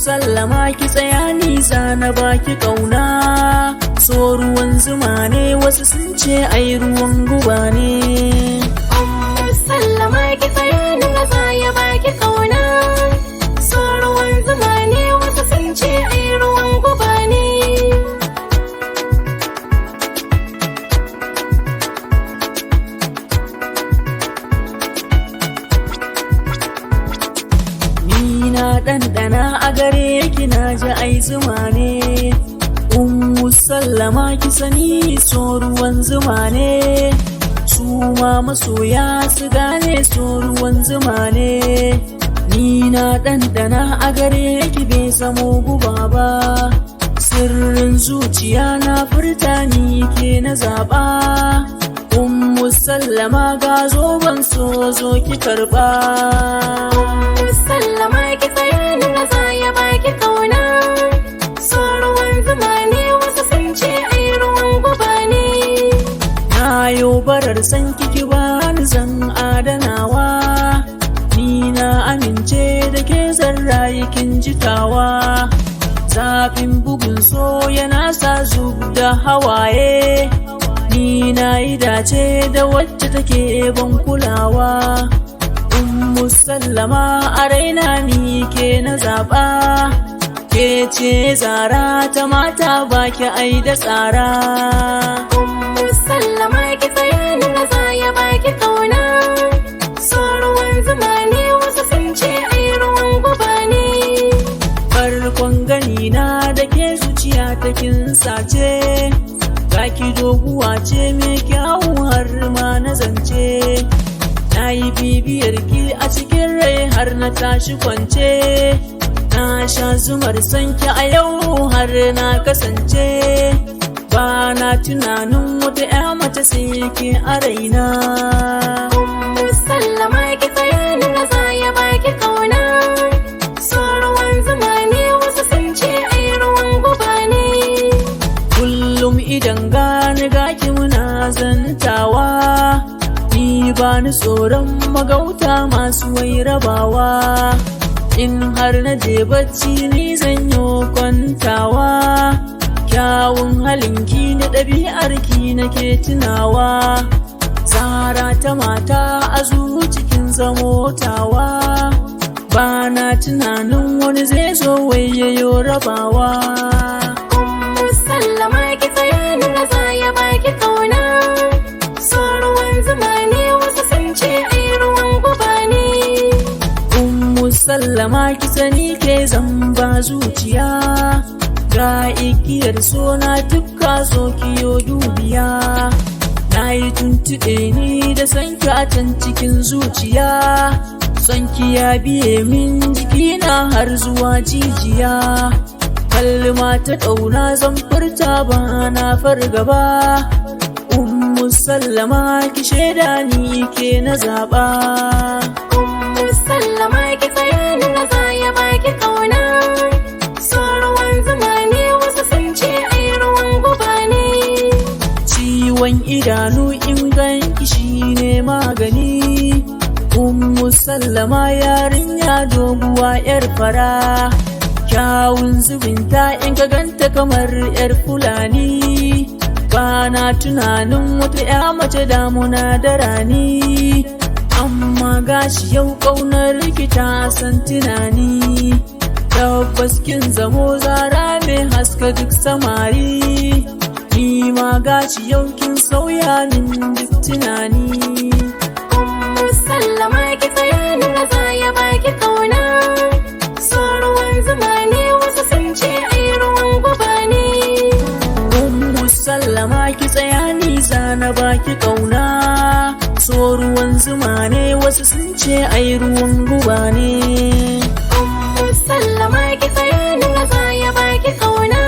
sallama ki tsaya ni na baki kauna, so ruwan zuma ne wasu sun ce ai ruwan guba ne. Sallama ki tsaya ni ya baki kauna, so ruwan zuma ne wasu sun ce ai ruwan guba ne. Na ɗanɗana a gare ki na ji ai zuma ne. Sallama ki sani so ruwan zuma ne, su ma masoya su gane so ruwan zuma ne. Ni na ɗanɗana a gare ki bai zamo guba ba, sirrin zuciya na furta ni ke na zaɓa. Sallama ga zoben so zo ki karɓa. Sallama ki tsaya ni ya baki kauna, so ruwan zuma ne wasu sun ce ai ruwan guba ne. Na yo barar san kiki bani zan adanawa, ni na amince da ke zan rayu kin jitawa. Zafin bugun so yana sa zub da hawaye, ni na yi dace da wacce take ban kulawa. Sallama a raina ni ke na zaɓa, ke ce zara ta mata baki ai da tsara. Sallama ki tsaya ni ya baki kauna, so ruwan zuma ne wasu sun ce ai ruwan guba ne. Farkon gani na da ke zuciya ta kin sace, gaki doguwa ce mai kyawu har ma na zance. Na yi bibiyar ki a cikin rai har na tashi kwance, na sha zumar sanki a yau har na kasance. Ba na tunanin wata 'ya mace sai ke a raina. Sallama ki tsaya ni ya baki kauna, so ruwan zuma ne wasu sun ce ai ruwan guba ne. Kullum idan gani gaki muna zantawa, ni ba ni tsoron magauta masu wai rabawa. In har na je bacci ni zan yi kwantawa, kyawun halinki da ɗabi'arki nake tunawa. Zara ta mata a cikin zamotawa, ba na tunanin wani zai zo wai yayo rabawa. Sallama ki tsaya ni ya baki kauna, so ruwan zuma ne wasu sun ce ai ruwan guba ne. Sallama ki sani ke zamba zuciya, ga igiyar sona tukka zo kiyo dubiya. Na yi tuntuɗe ni da sanki a can cikin zuciya, sanki ya biye min jikina har zuwa jijiya. Kalma ta ƙauna zan furta ba na fargaba, sallama ki shaida ni ke na zaɓa. Sallama ki tsaya ni ya baki kauna, so ruwan zuma ne wasu sun ce ai ruwan guba ne. Ciwon idanu in ganki shine magani, sallama yarinya doguwa 'yar fara. Kyawun zubinta in ka ganta kamar 'yar Fulani, ba na tunanin wata 'ya mace damuna da rani. Amma gashi yau ƙaunar rikita san tunani, tabbas kin zamo zara mai haska duk samari. Ni ma gashi yau kin sauya min duk tunani. Sallama ki tsaya ni ya baki kauna, so ruwan zuma ne wasu sun ce ai ruwan guba ne. Sallama ki tsaya ni na baki kauna, so ruwan zuma ne wasu sun ce ai ruwan guba ne. Sallama ki tsaya ni ya baki kauna,